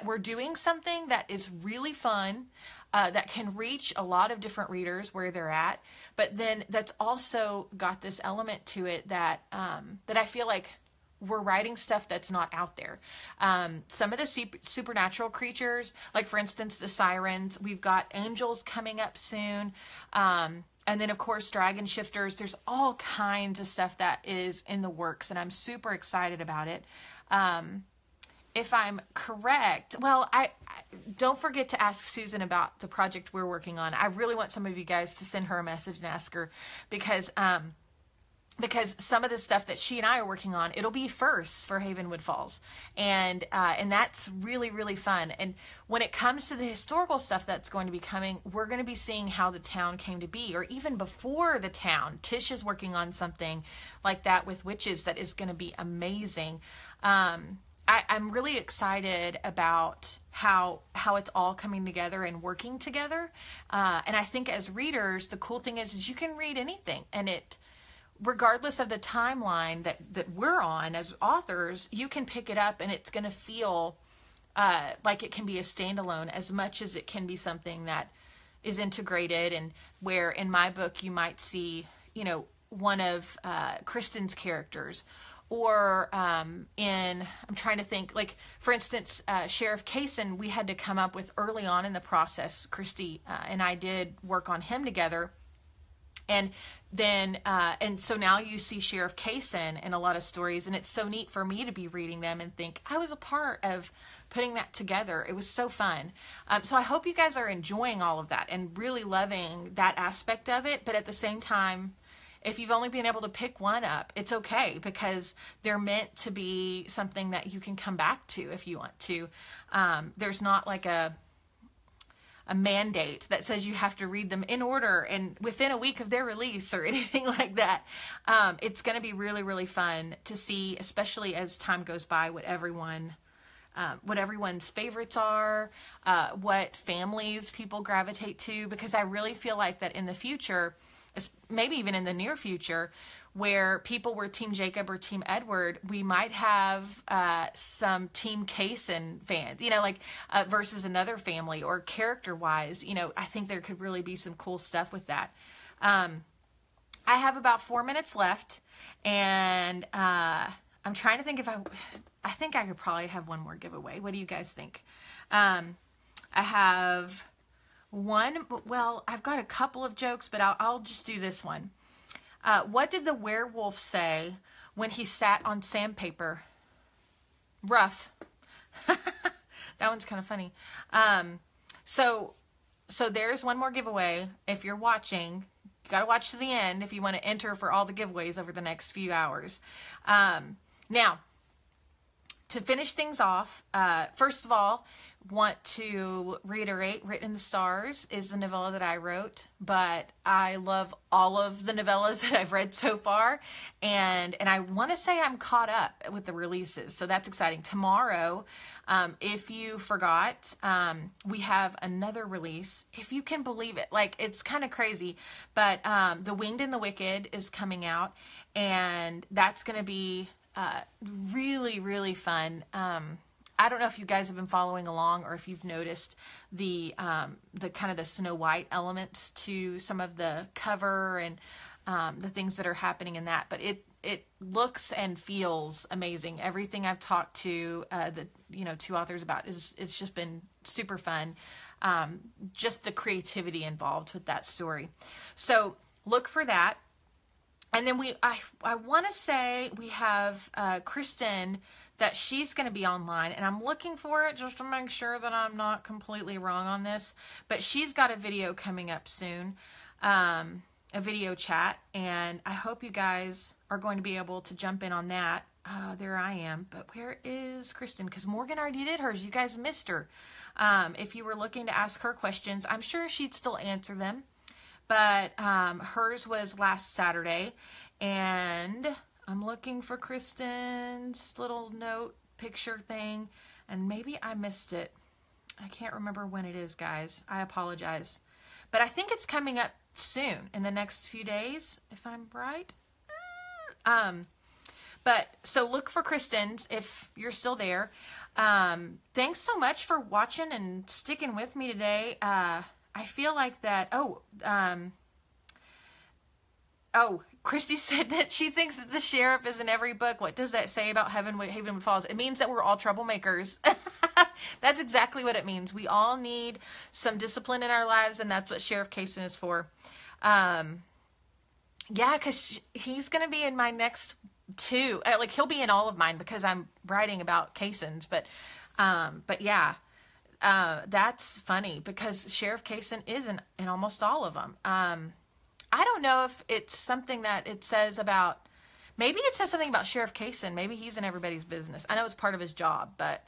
we're doing something that is really fun, that can reach a lot of different readers where they're at, but then that's also got this element to it that I feel like we're writing stuff that's not out there. Some of the supernatural creatures, like for instance, the sirens, we've got angels coming up soon. And then, of course, dragon shifters. There's all kinds of stuff that is in the works, and I'm super excited about it. If I'm correct, well, I don't forget to ask Susan about the project we're working on. I really want some of you guys to send her a message and ask her, because some of the stuff that she and I are working on, it'll be first for Havenwood Falls, and that's really, really fun. And when it comes to the historical stuff that's going to be coming, we're going to be seeing how the town came to be, or even before the town. Tish is working on something like that with witches that is going to be amazing. I'm really excited about how it's all coming together and working together. And I think as readers, the cool thing is you can read anything, and regardless of the timeline that we're on as authors, you can pick it up and it's going to feel like it can be a standalone as much as it can be something that is integrated, and where in my book you might see, one of Kristen's characters, Or I'm trying to think, like, for instance, Sheriff Kaysen, we had to come up with early on in the process. Christy and I did work on him together. And then, and so now you see Sheriff Kaysen in a lot of stories, and it's so neat for me to be reading them and think, I was a part of putting that together. It was so fun. So I hope you guys are enjoying all of that and really loving that aspect of it. But at the same time, if you've only been able to pick one up, it's okay, because they're meant to be something that you can come back to if you want to. There's not like a mandate that says you have to read them in order and within a week of their release or anything like that. It's going to be really, really fun to see, especially as time goes by, what everyone's favorites are, what families people gravitate to, because I really feel like that in the future, maybe even in the near future, where people were Team Jacob or Team Edward, we might have some Team Kaysen fans, versus another family, or character-wise. I think there could really be some cool stuff with that. I have about 4 minutes left, and I'm trying to think if I think I could probably have one more giveaway. What do you guys think? I have one, well, I've got a couple of jokes, but I'll just do this one. What did the werewolf say when he sat on sandpaper? Rough. That one's kind of funny. So there's one more giveaway. If you're watching, you got to watch to the end if you want to enter for all the giveaways over the next few hours. Now, to finish things off, first of all, want to reiterate, Written in the Stars is the novella that I wrote, but I love all of the novellas that I've read so far, and I want to say I'm caught up with the releases, so that's exciting. Tomorrow, if you forgot, we have another release, if you can believe it. Like, it's kind of crazy, but The Winged and the Wicked is coming out, and that's going to be really, really fun. I don't know if you guys have been following along, or if you've noticed the kind of the Snow White elements to some of the cover and the things that are happening in that. But it looks and feels amazing. Everything I've talked to the two authors about it's just been super fun. Just the creativity involved with that story. So look for that. And then I want to say we have Kristen, that she's going to be online, and I'm looking for it just to make sure that I'm not completely wrong on this, but she's got a video coming up soon, a video chat, and I hope you guys are going to be able to jump in on that. There I am, but where is Kristen? Because Morgan already did hers. You guys missed her. If you were looking to ask her questions, I'm sure she'd still answer them, but hers was last Saturday, and I'm looking for Kristen's little note picture thing, and maybe I missed it. I can't remember when it is, guys. I apologize. But I think it's coming up soon, in the next few days, if I'm right. But so look for Kristen's if you're still there. Thanks so much for watching and sticking with me today. I feel like that. Christy said that she thinks that the sheriff is in every book. What does that say about Havenwood Falls? It means that we're all troublemakers. That's exactly what it means. We all need some discipline in our lives, and that's what Sheriff Kaysen is for. Yeah, because he's going to be in my next two. Like, he'll be in all of mine because I'm writing about Kaysen's. But yeah, that's funny because Sheriff Kaysen is in almost all of them. I don't know if it's something that it says about, maybe it says something about Sheriff Kaysen. Maybe he's in everybody's business. I know it's part of his job, but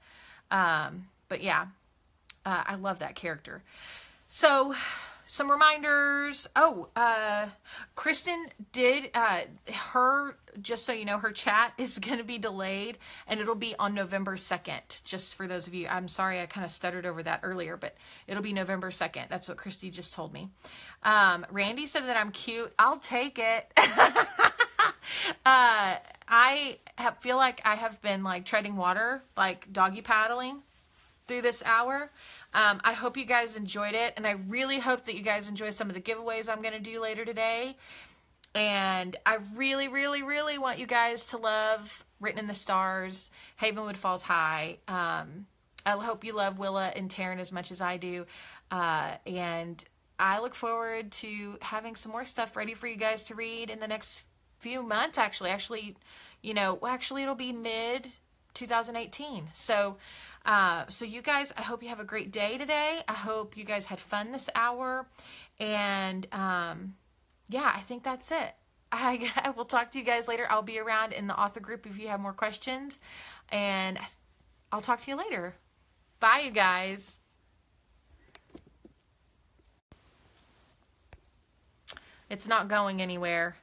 yeah, I love that character. So some reminders. Kristen did, just so you know, her chat is going to be delayed, and it'll be on November 2nd, just for those of you. I'm sorry, I kind of stuttered over that earlier, but it'll be November 2nd. That's what Christy just told me. Randy said that I'm cute. I'll take it. I feel like I have been like treading water, like doggy paddling through this hour. I hope you guys enjoyed it, and I really hope that you guys enjoy some of the giveaways I'm going to do later today. And I really, really, really want you guys to love Written in the Stars, Havenwood Falls High. I hope you love Willa and Taran as much as I do. And I look forward to having some more stuff ready for you guys to read in the next few months, actually, you know, actually it'll be mid 2018. So you guys, I hope you have a great day today. I hope you guys had fun this hour. And, yeah, I think that's it. I will talk to you guys later. I'll be around in the author group if you have more questions. And I'll talk to you later. Bye, you guys. It's not going anywhere.